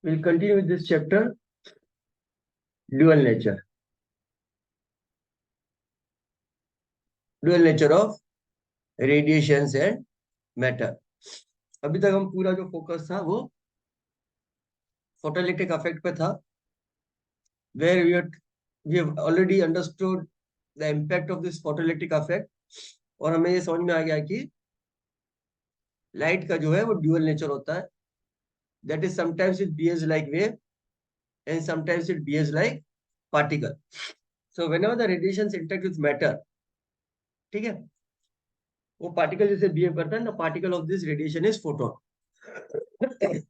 We'll continue with this chapter, dual nature. Dual nature of radiations and matter. अभी तक हम पूरा जो फोकस था वो फोटोइलेक्ट्रिक इफेक्ट पे था, where we have already understood the impact of this photoelectric effect, और हमें ये समझ में आ गया कि लाइट का जो है वो ड्यूअल नेचर होता है. That is sometimes it behaves like wave and sometimes it behaves like particle. So whenever the radiations interact with matter, ठीक है, वो पार्टिकल जैसे बिहेव करता है ना, particle of this radiation is photon.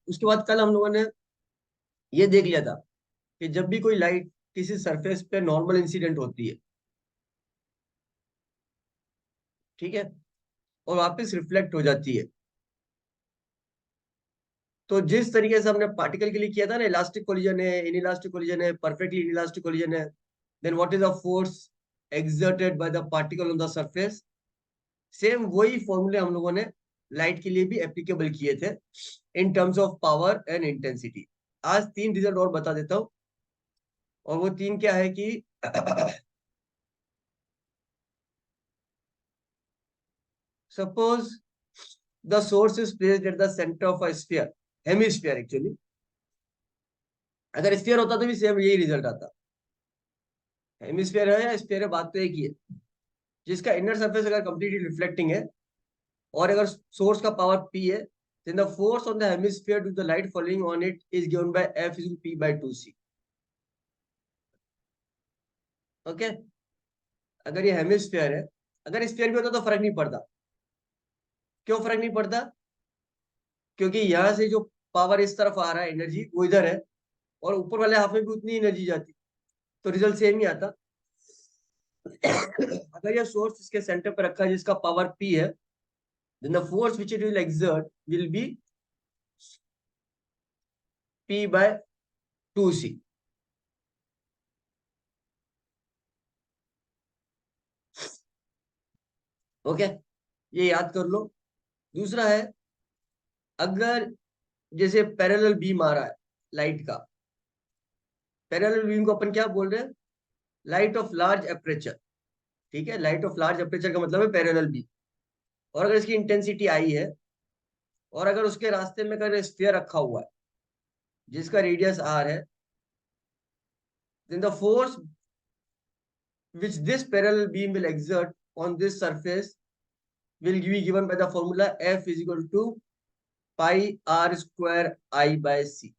उसके बाद कल हम लोगों ने ये देख लिया था कि जब भी कोई लाइट किसी सरफेस पे नॉर्मल इंसिडेंट होती है, ठीक है, और वापस रिफ्लेक्ट हो जाती है, तो जिस तरीके से हमने पार्टिकल के लिए किया था ना, इलास्टिक कोलिजन है, इनइलास्टिक कोलिजन है, परफेक्टली इनइलास्टिक कोलिजन है, then what is the force exerted by the particle on the surface, same वही फॉर्मूले हम लोगों ने लाइट के लिए भी एप्लीकेबल किए थे इन terms of power and intensity. आज तीन रिजल्ट और बता देता हूं, और वो तीन क्या है कि suppose the source is placed at the centre of a sphere, hemisphere actually. अगर स्फीयर होता तो भी सेम यही रिजल्ट आता. हेमिस्फीयर है या स्फीयर है, बात तो एक ही है. जिसका इनर सरफेस अगर कंप्लीटली रिफ्लेक्टिंग है और अगर सोर्स का पावर P है, then the force on the hemisphere to the light falling on it is given by F is equal to P by 2C. Okay. अगर ये हेमिस्फीयर है, अगर स्फीयर भी होता तो फर्क नहीं पड़ता. क्यों फर्क नहीं पड़ता? क्योंकि यहां से जो पावर इस तरफ आ रहा है, एनर्जी वो इधर है, और ऊपर वाले हाफ में भी उतनी एनर्जी जाती, तो रिजल्ट सेम ही आता. अगर ये सोर्स इसके सेंटर पर रखा है जिसका पावर P है, then the force which it will exert will be P by 2C. Okay, ये याद कर लो. दूसरा है, अगर जैसे पैरेलल बीम आ रहा है लाइट का, पैरेलल बीम को अपन क्या बोल रहे हैं? Light of large aperture. ठीक है, लाइट ऑफ लार्ज एपरेचर का मतलब है पैरेलल बीम. और अगर इसकी इंटेंसिटी आई है, और अगर उसके रास्ते में अगर स्फीयर रखा हुआ है जिसका रेडियस आर है, then the force which this parallel beam will exert on this surface will be given by the formula F is equal to pi r square I by C.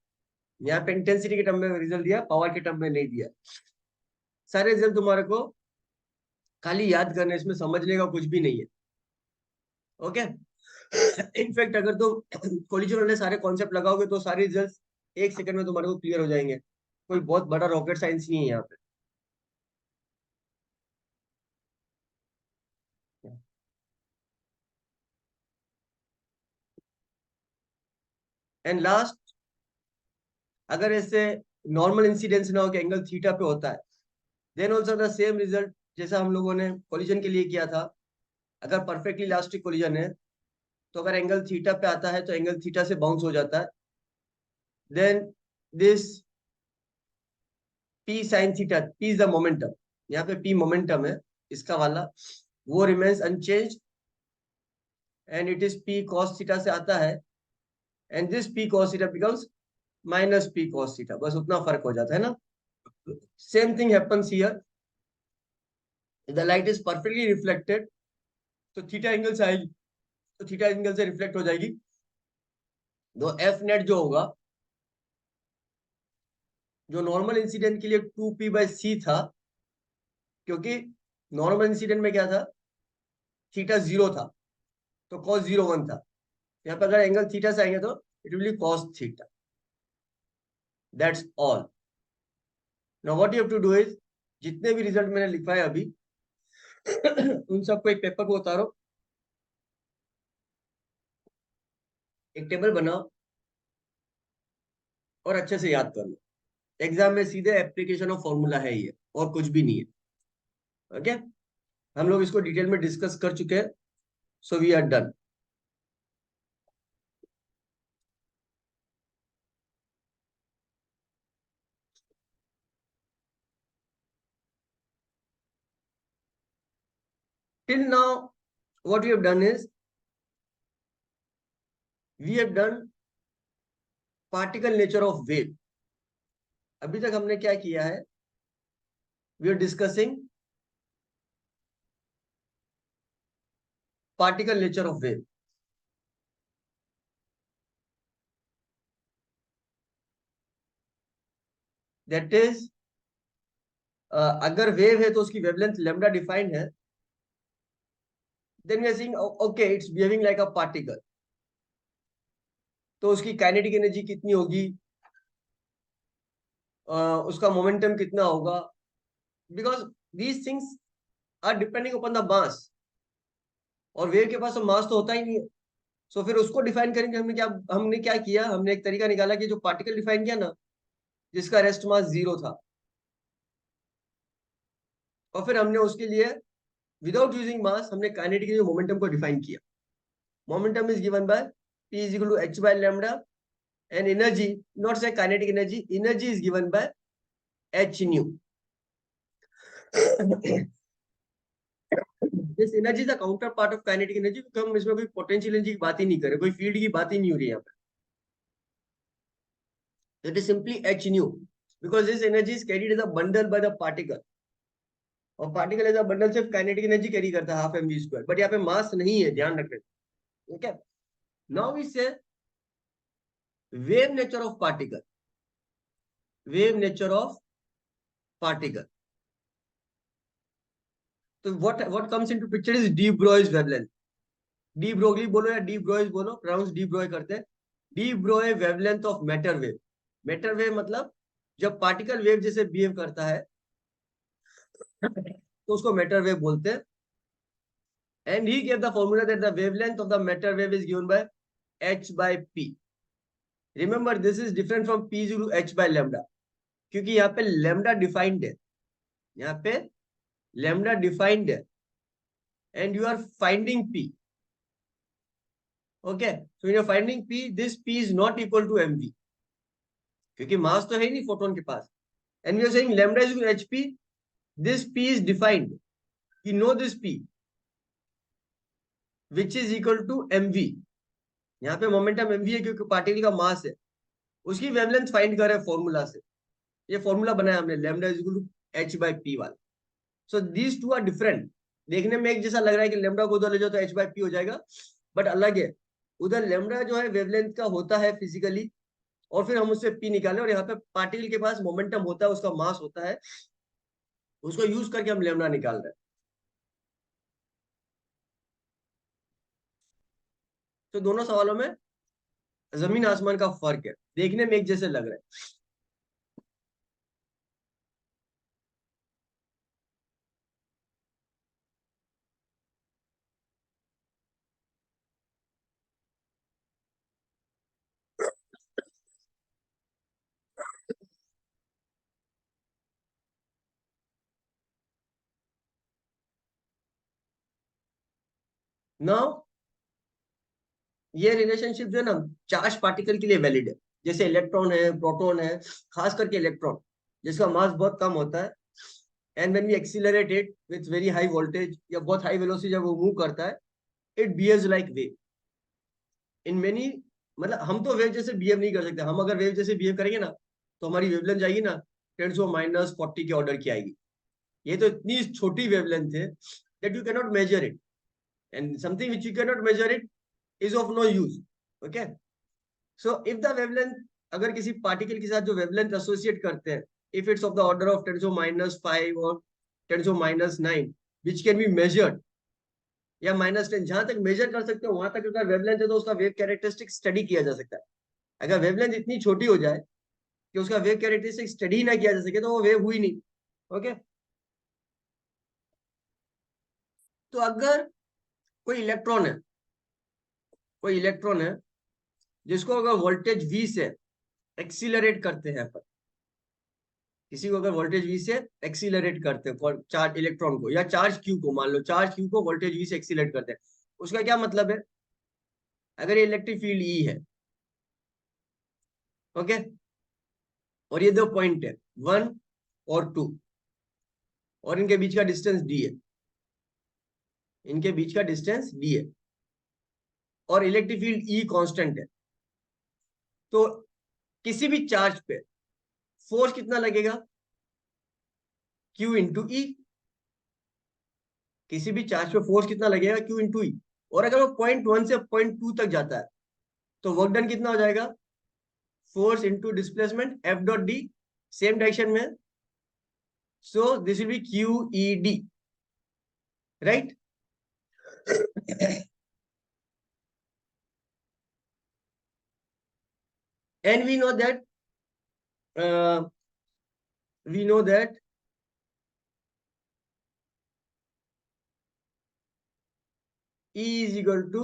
यहाँ पे intensity के term में result दिया, power के term में नहीं दिया. सारे रिजल्ट तुम्हारे को खाली याद करने, इसमें समझने का कुछ भी नहीं है. ओके. इनफैक्ट अगर तुम कोलिजन वाले सारे कॉन्सेप्ट लगाओगे तो सारे रिजल्ट एक सेकंड में तुम्हारे को क्लियर हो जाएंगे. कोई बहुत बड़ा रॉकेट साइंस नहीं है यहाँ पे. एंड लास्ट, अगर ऐसे नॉर्मल इंसिडेंस ना हो कि एंगल थीटा पे होता है, then also the same result जैसा हम लोगों ने कोलिजन के लिए किया था. अगर परफेक्टली इलास्टिक कोलिजन है, तो अगर एंगल थीटा पे आता है तो एंगल थीटा से बाउंस हो जाता है. Then this P sin theta, P is the momentum, यहाँ पे P मोमेंटम है इसका वाला, वो remains unchanged, and it is P cos theta से आता है, and this P cos theta becomes minus P cos theta. बस उतना फर्क हो जाता है ना. Same thing happens here. The light is perfectly reflected, तो थीटा एंगल से आएगी, तो थीटा एंगल से रिफ्लेक्ट हो जाएगी. तो एफ नेट जो होगा, जो नॉर्मल इंसिडेंट के लिए 2P/c था, क्योंकि नॉर्मल इंसिडेंट में क्या था, थीटा 0 था, तो cos 0 1 था. यहाँ पर अगर एंगल थीटा से आएंगे तो it will be cos theta. That's all. Now what you have to do is, जितने भी रिजल्ट मैंने लिखवाए अभी उन सबको एक पेपर पे उतारो, एक टेबल बनाओ, और अच्छे से याद कर लो. एग्जाम में सीधे एप्लीकेशन ऑफ फॉर्मूला है ये, और कुछ भी नहीं है. ओके. हम लोग इसको डिटेल में डिस्कस कर चुके हैं, so we are done. Till now, what we have done is we have done particle nature of wave. अभी तक हमने क्या किया है? We are discussing particle nature of wave. That is, अगर वेव है तो उसकी वेवलेंथ लैम्डा डिफाइंड है, then we are saying okay, it's behaving like a particle. तो उसकी काइनेटिक एनर्जी कितनी होगी, उसका मोमेंटम कितना होगा, because these things are depending upon the mass, और वेव के पास तो मास तो होता ही नहीं है. सो फिर उसको डिफाइन करेंगे. हमने क्या किया, हमने एक तरीका निकाला कि जो पार्टिकल डिफाइन किया ना, जिसका रेस्ट मास 0 था, और फिर हमने उसके लिए विदाउट यूजिंग मास हमने काइनेटिक एनर्जी मोमेंटम को डिफाइन किया. Momentum is given by p is equal to h by lambda, and energy, not say kinetic energy, energy is given by h nu. This energy is a counterpart of kinetic energy, क्योंकि हम इसमें कोई potential energy की बात ही नहीं कर रहे, कोई फील्ड की बात ही नहीं हो रही यहाँ पे. It is simply h nu, because this energy is carried as a bundle by the particle, और पार्टिकल एज अ बंडल सिर्फ काइनेटिक एनर्जी कैरी करता है, half m v square, but यहाँ पे मास नहीं है, ध्यान रखें. Okay, now we say wave nature of particle. Wave nature of particle. तो what comes into picture is de Broglie wavelength. De Broglie बोलो या डी ब्रोइज बोलो, प्रोनाउंस डी ब्रोय करते हैं. De Broglie wavelength of matter wave. Matter wave मतलब जब particle wave जैसे behave करता है तो उसको मैटर वेव बोलते हैं. And he gave the formula that the wavelength of the matter wave is given by h by p. Remember, this is different from p is equal to h by lambda, क्योंकि यहाँ पे lambda defined है, यहाँ पे lambda defined है, and you are finding p. Okay, so when you're finding p, this p is not equal to mv, क्योंकि मास तो है नहीं फोटोन के पास. And we are saying lambda is equal to hp. This p is defined. You know this p, which is equal to mv. यहाँ पे momentum mv है क्योंकि particle का मास है. उसकी वेवलेंथ फाइंड कर रहे हैं फॉर्मूला से. ये फॉर्मूला बनाया हमने, lambda is equal to h by p वाला. So these two are different. देखने में एक जैसा लग रहा है कि लैम्डा को उधर ले जाओ तो h by p हो जाएगा, बट अलग है. उधर लैम्डा जो है वेवलेंथ का होता है फिजिकली, और फिर हम उससे p निकाले, और यहाँ पे पार्टिकल के पास मोमेंटम होता है, उसका मास होता है, उसको यूज करके हम लैम्डा निकाल रहे हैं. तो दोनों सवालों में जमीन आसमान का फर्क है, देखने में एक जैसे लग रहे हैं. नाउ ये रिलेशनशिप जो है ना, चार्ज पार्टिकल के लिए वैलिड है. जैसे इलेक्ट्रॉन है, प्रोटॉन है, खास करके इलेक्ट्रॉन जिसका मास बहुत कम होता है, and when we accelerate it with very high voltage या बहुत हाई वेलोसिटी जब वो मूव करता है, it behaves like wave in many. मतलब हम तो वेव जैसे बिहेव नहीं कर सकते. हम अगर वेव जैसे बिहेव करेंगे ना, तो हमारी वेवलेंथ जाएगी ना 10⁻⁻40 के ऑर्डर की आएगी. ये तो इतनी छोटी वेवलेंथ है that you can not measure it, and something which you can not measure it is of no use. Okay, so if the wavelength, अगर किसी पार्टिकल के साथ जो वेवलेंथ एसोसिएट करते हैं, if it's of the order of 10⁻5 और 10⁻9, which can be measured, या -10, जहां तक मेजर कर सकते हो वहां तक अगर वेवलेंथ है तो उसका वेव कैरेक्टरिस्टिक स्टडी किया जा सकता है. अगर वेवलेंथ इतनी छोटी हो जाए कि उसका वेव कैरेक्टरिस्टिक स्टडी ना किया जा सके, तो वो वेव हुई नहीं. ओके, तो अगर कोई इलेक्ट्रॉन है, कोई इलेक्ट्रॉन है जिसको अगर वोल्टेज v से एक्सीलरेट करते हैं अपन, किसी को अगर वोल्टेज v से एक्सीलरेट करते हैं, चार्ज इलेक्ट्रॉन को या चार्ज q को, मान लो चार्ज q को वोल्टेज v से एक्सीलरेट करते हैं, उसका क्या मतलब है? अगर ये इलेक्ट्रिक फील्ड E है, ओके, और ये दो पॉइंट है 1 और 2, और इनके बीच का डिस्टेंस d है, इनके बीच का डिस्टेंस d है और इलेक्ट्रिक फील्ड E कांस्टेंट है। तो किसी भी चार्ज पे फोर्स कितना लगेगा? Q इंटू ई। किसी भी चार्ज पे फोर्स कितना लगेगा? Q इंटू ई। और अगर वो पॉइंट 1 से पॉइंट 2 तक जाता है तो वर्क डन कितना हो जाएगा? Force into displacement F dot d, same direction में। So this will be QED, right? And uh, we know that E is equal to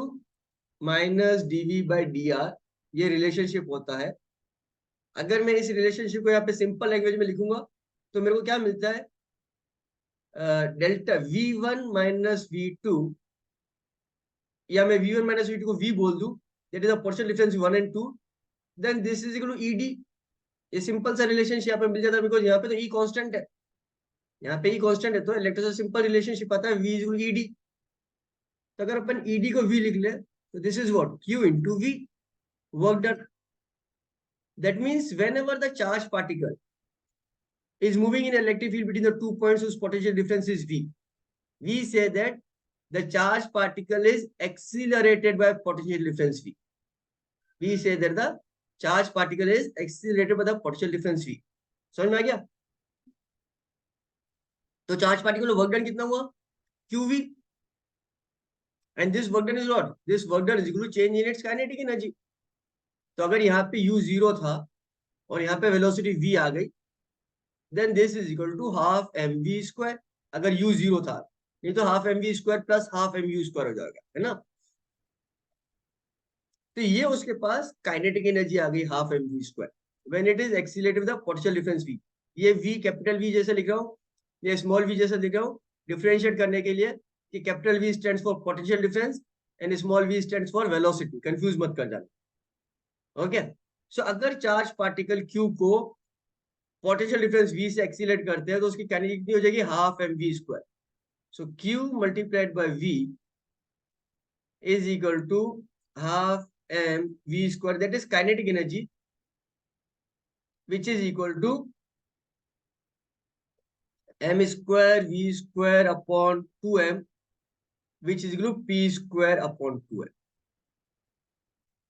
minus dv by dr, ये रिलेशनशिप होता है। अगर मैं इस रिलेशनशिप को यहाँ पे सिंपल लैंग्वेज में लिखूंगा तो मेरे को क्या मिलता है? डेल्टा v1 माइनस v2, या मैं v1 माइनस v2 को v बोल दूं, that is the potential difference 1 and 2, then this is equal to ed। ये सिंपल सा रिलेशनशिप यहाँ पे मिल जाता है, बिकॉज यहाँ पे तो E कांस्टेंट है, यहाँ पे E कांस्टेंट है, तो इलेक्ट्रिक सिंपल रिलेशनशिप आता है v इज इक्वल ed। तो अगर अपन ed को v लिख ले तो this is what? q into v, work done. That means when ever the charge particle is moving in electric field between the 2 points whose potential difference is v, we say that the charge particle is accelerated by potential difference v. We say that the charge particle is accelerated by the potential difference v. समझ में आ गया? तो charge particle work done कितना हुआ? qv, and this work done is what? This work done is equal to change in its kinetic energy. तो अगर यहाँ पे u 0 था और यहाँ पे वेलोसिटी v आ गई, then this is equal to half mv square. अगर u 0 था, नहीं तो half mv square plus half mu square हो जाएगा, है ना? तो ये उसके पास काइनेटिक एनर्जी आ गई, half mv square, when it is accelerated with the potential difference v। ये v कैपिटल V जैसे लिख रहा हूँ, ये स्मॉल v जैसे लिख रहा हूँ, डिफरेंशिएट करने के लिए कि capital V stands for potential difference and small v stands for velocity, confuse मत कर जाना। ओके, सो अगर चार्ज पार्टिकल q को पोटेंशियल डिफरेंस v से एक्सीलरेट करते हैं तो उसकी काइनेटिक कितनी हो जाएगी? Half mv square. So q multiplied by v is equal to half mv square, that is kinetic energy, which is equal to m square v square upon 2m, which is equal to p square upon 2m।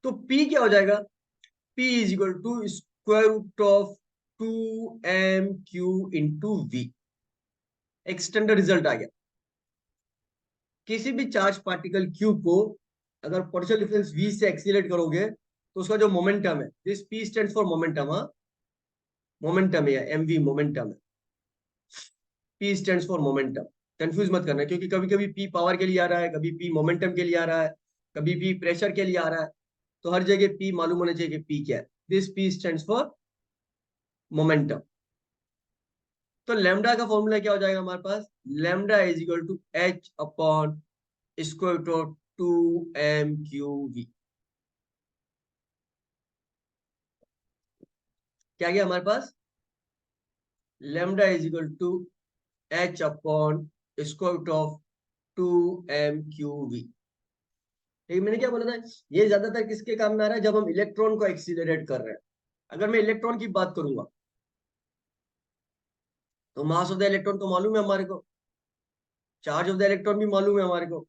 तो p क्या हो जाएगा? p is equal to square root of 2mq into v। एक standard result आ गया। किसी भी charge particle q को अगर पोटेंशियल डिफरेंस v से एक्सीलरेट करोगे तो उसका जो मोमेंटम है, this p stands for momentum, हाँ मोमेंटम है, mv मोमेंटम है, P stands for momentum. Confuse मत करना, क्योंकि कभी कभी P पावर के लिए आ रहा है, कभी P मोमेंटम के लिए आ रहा है, कभी P प्रेशर के लिए आ रहा है। तो हर जगह P मालूम होना चाहिए कि P क्या है। This P stands for momentum. तो लैम्डा का फॉर्मूला क्या हो जाएगा हमारे पास? Lambda is equal to h upon square root of 2mqv। क्या गया हमारे पास? Lambda is equal to h upon square root of 2mqv। लेकिन मैंने क्या बोला था, ये ज्यादातर किसके काम में आ रहा है? जब हम इलेक्ट्रॉन को एक्सीलरेट कर रहे हैं। अगर मैं इलेक्ट्रॉन की बात करूंगा तो मास ऑफ द इलेक्ट्रॉन तो मालूम है हमारे को, चार्ज ऑफ द इलेक्ट्रॉन भी मालूम है हमारे को,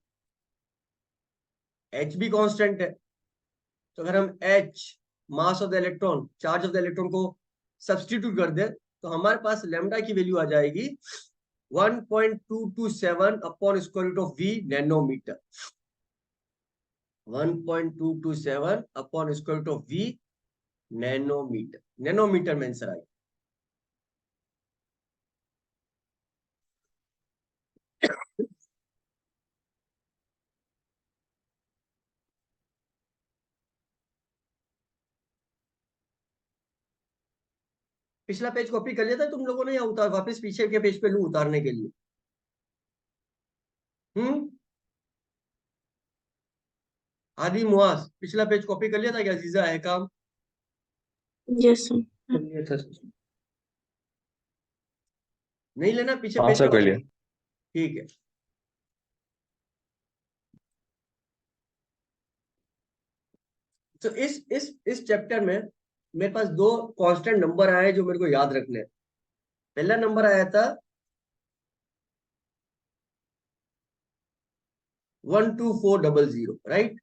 एच भी कांस्टेंट है। तो अगर हम H, mass of the electron, charge of the electron को सब्सटीट्यूट कर दे तो हमारे पास लेमडा की वैल्यू आ जाएगी 1.227 upon square root of v nanometre. 1.227 upon square root of v nanometre. Nanometre में आंसर आएगा। पिछला पेज कॉपी कर लिया था तुम लोगों ने, या उतार वापस पीछे के पेज पे लू उतारने के लिए? हम्म, आदि मुआज पिछला पेज कॉपी कर लिया था क्या? जीजा है काम यस सर। कर लिया था? नहीं लेना पीछे हाँ पेज सर, का कर बता। लिया। ठीक है। तो इस चैप्टर में मेरे पास दो कांस्टेंट नंबर आए जो मेरे को याद रखने हैं। पहला नंबर आया था 12400, right.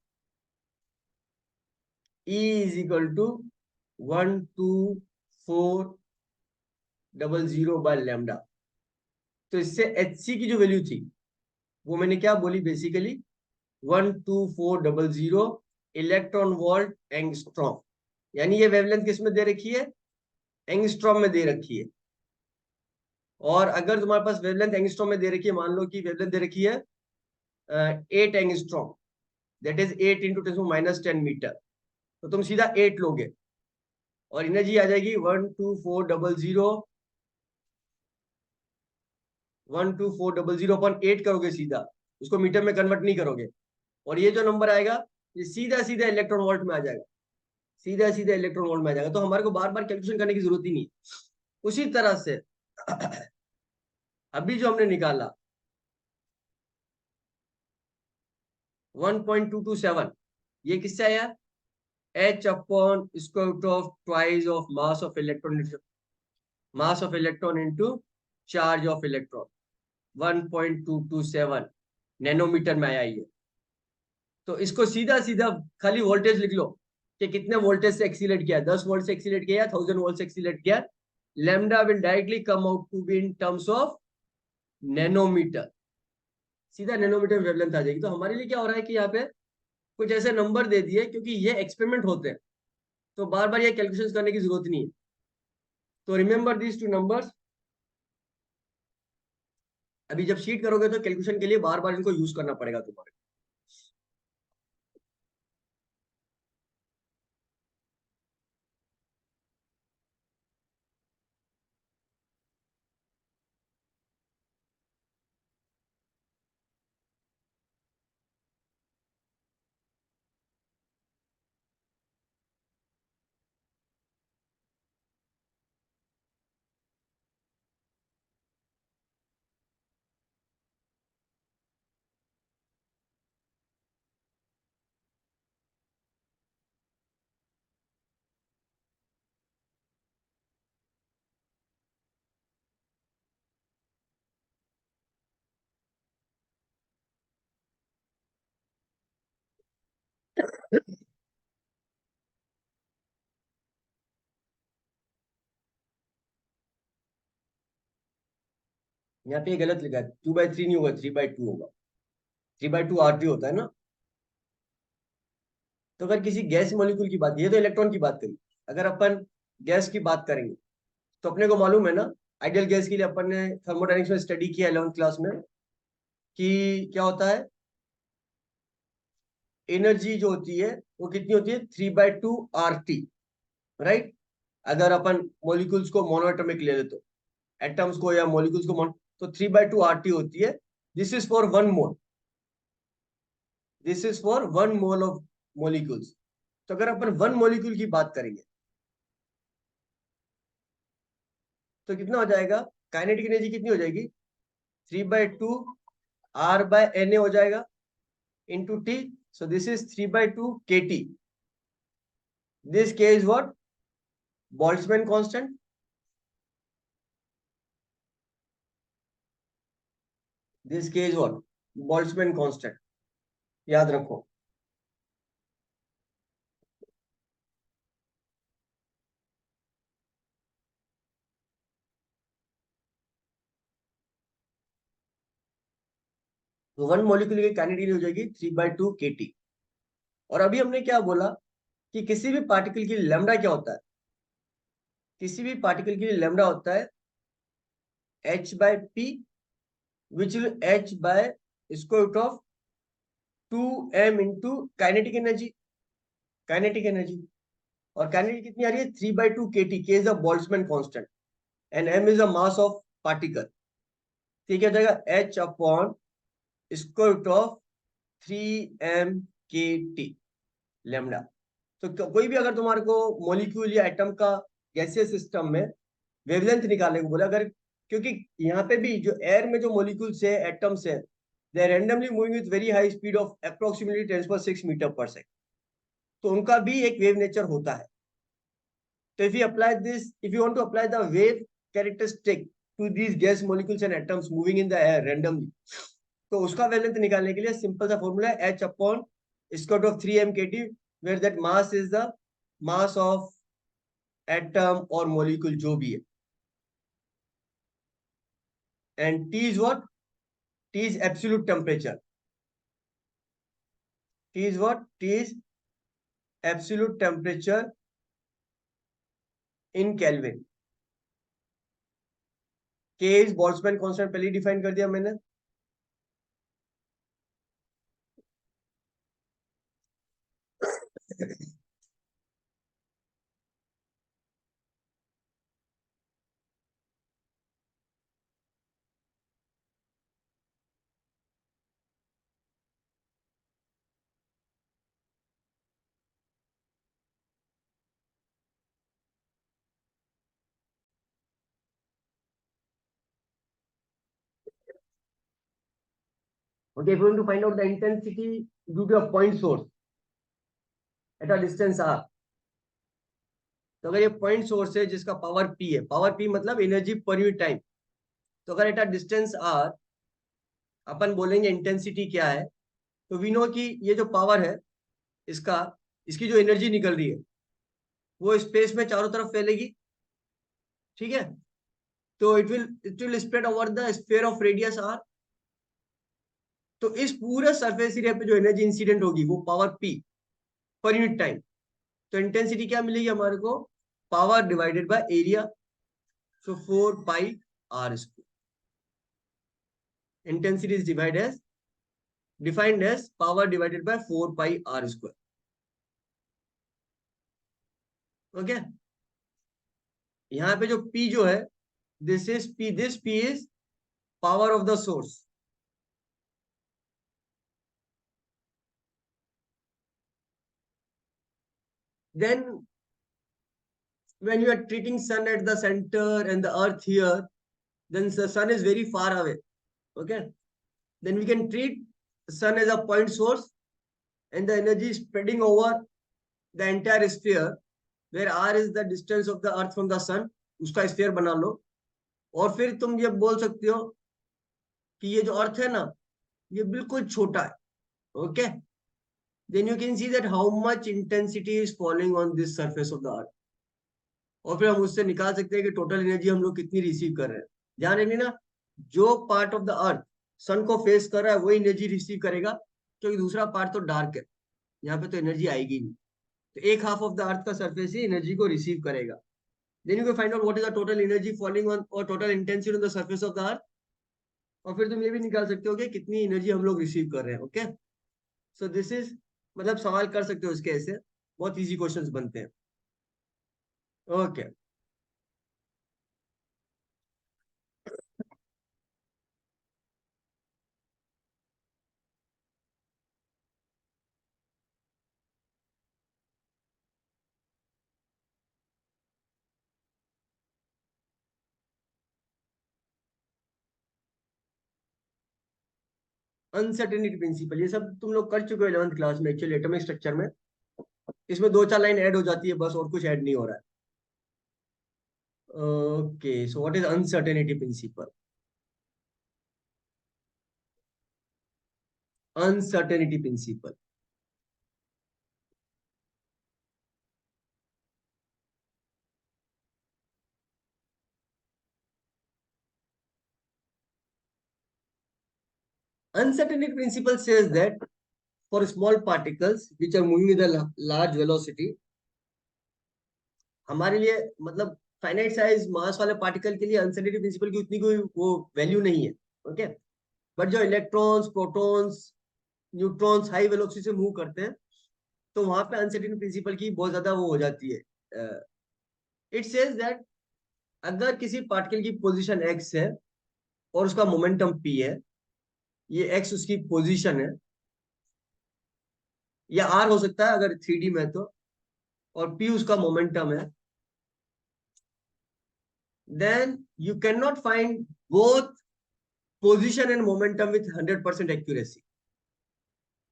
E is equal to 12400 by lambda. तो इससे HC की जो वैल्यू थी वो मैंने क्या बोली बेसिकली, 12400 इलेक्ट्रॉन वोल्ट एंगस्ट्रॉम। यानी ये वेवलेंथ किस में दे रखी है, एंगस्ट्रॉम में दे रखी है। और अगर तुम्हारे पास वेवलेंथ एंगस्ट्रॉम में दे रखी है, मान लो कि वेवलेंथ दे रखी है 8 एंगस्ट्रॉम, दैट इज 8 × 10⁻⁻10 मीटर, तो तुम सीधा 8 लोगे और एनर्जी आ जाएगी 12400 करोगे सीधा, उसको मीटर में कन्वर्ट नहीं करोगे। और ये जो नंबर आएगा ये सीधा सीधा इलेक्ट्रॉन वोल्ट में आ जाएगा, सीधा सीधा इलेक्ट्रॉन वोल्ट में आ जाएगा। तो हमारे को बार बार कैलकुलेशन करने की जरूरत ही नहीं। उसी तरह से अभी जो हमने निकाला 1.227, ये किससे आया, H upon square root of twice of mass of electron into charge of electron, 1.227 nanometre में आया ये। तो इसको सीधा सीधा खाली वोल्टेज लिख लो कि कितने वोल्टेज से एक्सीलेट किया, 10 वोल्ट से एक्सीलेट किया, 1000 वोल्ट से एक्सीलेट किया। Lambda will directly come out to be in terms of nanometre, सीधा नैनोमीटर में वेवलेंथ आ जाएगी। तो हमारे लिए क्या हो रहा है कि यहाँ पे कुछ ऐसे नंबर दे दिए, क्योंकि ये एक्सपेरिमेंट होते हैं तो बार बार ये कैलकुलेशन करने की जरूरत नहीं है। तो रिमेंबर दीज टू नंबर्स। अभी जब शीट करोगे तो कैलकुलेशन के लिए बार बार इनको यूज करना पड़ेगा तुम्हारे। यहाँ पे गलत लिखा है, 2/3 नहीं होगा, 3/2 होगा। 3/2 RT होता है ना। तो अगर किसी गैस मॉलिक्यूल की बात, ये तो इलेक्ट्रॉन की बात करी, अगर अपन गैस की बात करेंगे तो अपने को मालूम है ना, आइडियल गैस के लिए अपन ने थर्मोडायनेमिक्स में स्टडी किया 11th क्लास में कि क्या होता है, एनर्जी जो होती है वो कितनी होती है, 3/2 RT, राइट। अगर अपन मॉलिक्यूल्स को मोनोएटॉमिक ले ले तो, एटम्स को या मॉलिक्यूल्स को तो 3/2 RT होती है। This is for 1 mole, this is for 1 mole of molecules. तो अगर अपन 1 मॉलिक्यूल की बात करेंगे तो कितना हो जाएगा, काइनेटिक एनर्जी कितनी हो जाएगी, 3/2 R/Na हो जाएगा into T। So this is 3/2 kT। This K is what, Boltzmann constant. This K is what, Boltzmann constant, याद रखो। तो 1 मॉलिक्यूल की काइनेटिक एनर्जी हो जाएगी 3/2 kT। और अभी हमने क्या बोला कि किसी भी पार्टिकल के लिए लैम्डा क्या होता है, किसी भी पार्टिकल के लिए लैम्डा होता है h/p, विच विल h/स्क्वायर root of 2m into kinetic energy, kinetic energy. और काइनेटिक कितनी आ रही है, 3/2 kT। K is a Boltzmann constant and m is a mass of particle. ठीक है, जाएगा h upon square root of 3m/kT lambda. तो कोई भी अगर तुम्हारे को मॉलिक्यूल या एटम का गैसीय सिस्टम में वेवलेंथ निकालने को बोला, अगर, क्योंकि यहाँ पे भी जो एयर में जो मॉलिक्यूल्स है, एटम्स है, they are randomly moving with very high speed of approximately 10⁻⁶ metre पर सेकंड। तो उनका भी एक वेव नेचर होता है. तो if you want to apply the wave characteristic to these gas molecules and atoms moving in the air randomly, तो उसका वेवलेंथ निकालने के लिए सिंपल सा फॉर्मूला है h upon square root of 3m kT, where that mass is the mass of atom और molecule जो भी है, and T is what? T is absolute temperature. T is what? T is absolute temperature in Kelvin. K is Boltzmann constant, पहले define कर दिया मैंने. Okay, if you want to find out the intensity due to a point source at a distance r, तो अगर ये point source है जिसका power p है, पावर p मतलब एनर्जी पर यूनिट टाइम, तो अगर एट अ डिस्टेंस r अपन बोलेंगे इंटेंसिटी क्या है, तो वी नो कि ये जो पावर है इसका, इसकी जो एनर्जी निकल रही है वो स्पेस में चारों तरफ फैलेगी. ठीक है, तो it will spread over the sphere of radius r. तो इस पूरे सरफेस एरिया पे जो एनर्जी इंसिडेंट होगी वो पावर p पर यूनिट टाइम. तो इंटेंसिटी क्या मिलेगी हमारे को? Power divided by area, so 4 pi r square. Intensity is defined as power divided by 4 pi r square. Okay, यहाँ पे जो p जो है, this p is power of the source. Then when you are treating sun at the center and the earth here, then the sun is very far away. Okay, then we can treat sun as a point source and the energy is spreading over the entire sphere, where r is the distance of the earth from the sun. उसका sphere बना लो और फिर तुम ये बोल सकते हो कि ये जो अर्थ है ना ये बिल्कुल छोटा है. Okay, then you can see that how much intensity is falling on this surface of the earth. और फिर हम उससे निकाल सकते हैं कि टोटल एनर्जी हम लोग कितनी रिसीव कर रहे हैं. ध्यान रखिए ना, जो पार्ट ऑफ द अर्थ सन को फेस कर रहा है वो एनर्जी रिसीव करेगा, क्योंकि दूसरा पार्ट तो डार्क है, यहाँ पे तो एनर्जी आएगी नहीं. तो एक हाफ ऑफ द अर्थ का सरफेस ही एनर्जी को रिसीव करेगा. Then you can find out what is the total energy falling on और total intensity on the surface of the earth. और फिर तुम ये भी निकाल सकते हो कि कितनी एनर्जी हम लोग रिसीव कर रहे हैं. ओके, सो दिस इज, मतलब सवाल कर सकते हो इसके ऐसे, बहुत इजी क्वेश्चंस बनते हैं. ओके, अनसर्टेनिटी प्रिंसिपल ये सब तुम लोग कर चुके हो 11th क्लास में, एक्चुअली एटॉमिक स्ट्रक्चर में. इसमें दो चार लाइन ऐड हो जाती है बस, और कुछ ऐड नहीं हो रहा है. Okay, so what is uncertainty principle? Uncertainty principle, uncertainty principle says that for small particles which are moving with a large velocity, हमारे लिए मतलब फाइनाइट साइज मास वाले पार्टिकल के लिए अनसर्टेनिटी प्रिंसिपल की उतनी कोई वो वैल्यू नहीं है. ओके, बट जो electrons, protons, neutrons high velocity से मूव करते हैं, तो वहां पे अनसर्टेनिटी प्रिंसिपल की बहुत ज्यादा वो हो जाती है. इट सेज दैट अगर किसी पार्टिकल की पोजीशन x है और उसका मोमेंटम p है, ये x उसकी पोजीशन है, या r हो सकता है अगर 3D में तो, और p उसका मोमेंटम है, then you cannot find both position and momentum with 100% accuracy.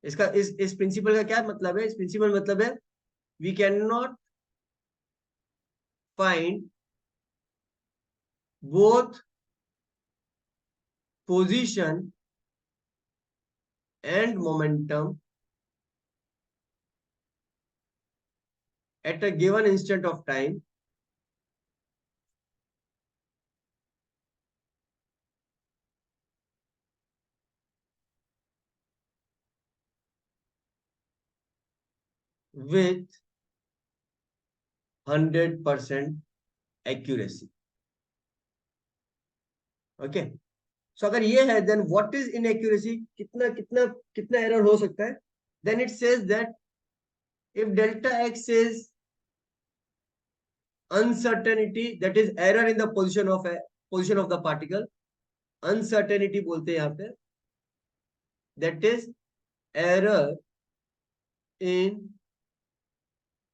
इसका इस प्रिंसिपल का क्या मतलब है? इस प्रिंसिपल मतलब है we cannot find both position and momentum at a given instant of time with 100% accuracy. Okay. So अगर ये है, then what is inaccuracy? कितना कितना कितना error हो सकता है? Then it says that if delta x is uncertainty, that is error in the position of the particle. Uncertainty बोलते हैं यहाँ पे. That is error in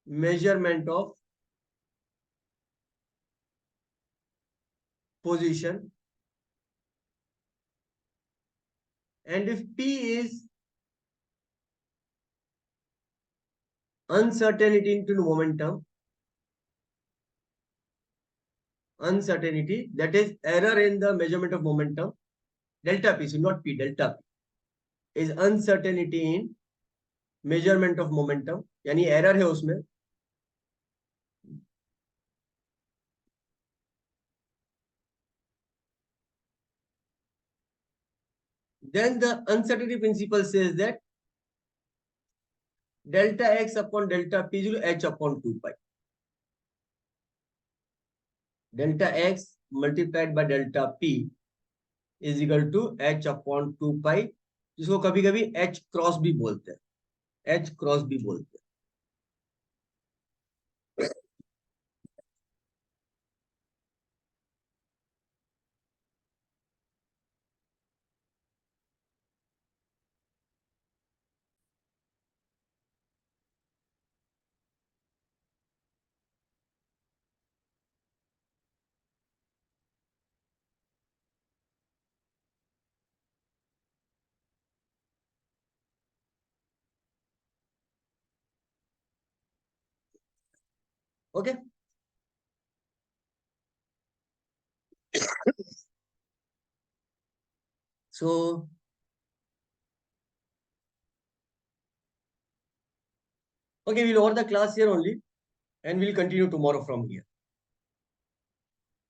measurement of position. And if P is uncertainty into momentum, uncertainty, that is error in the measurement of momentum, delta P, so not P, delta P is uncertainty in measurement of momentum, यानी error है उसमें. Then the uncertainty principle says that delta x upon delta p is equal to h upon 2 pi. Delta x multiplied by delta p is equal to h upon 2 pi, जिसको कभी कभी h cross भी बोलते हैं. h cross भी बोलते हैं. Okay. So okay, we'll over the class here only, and we'll continue tomorrow from here.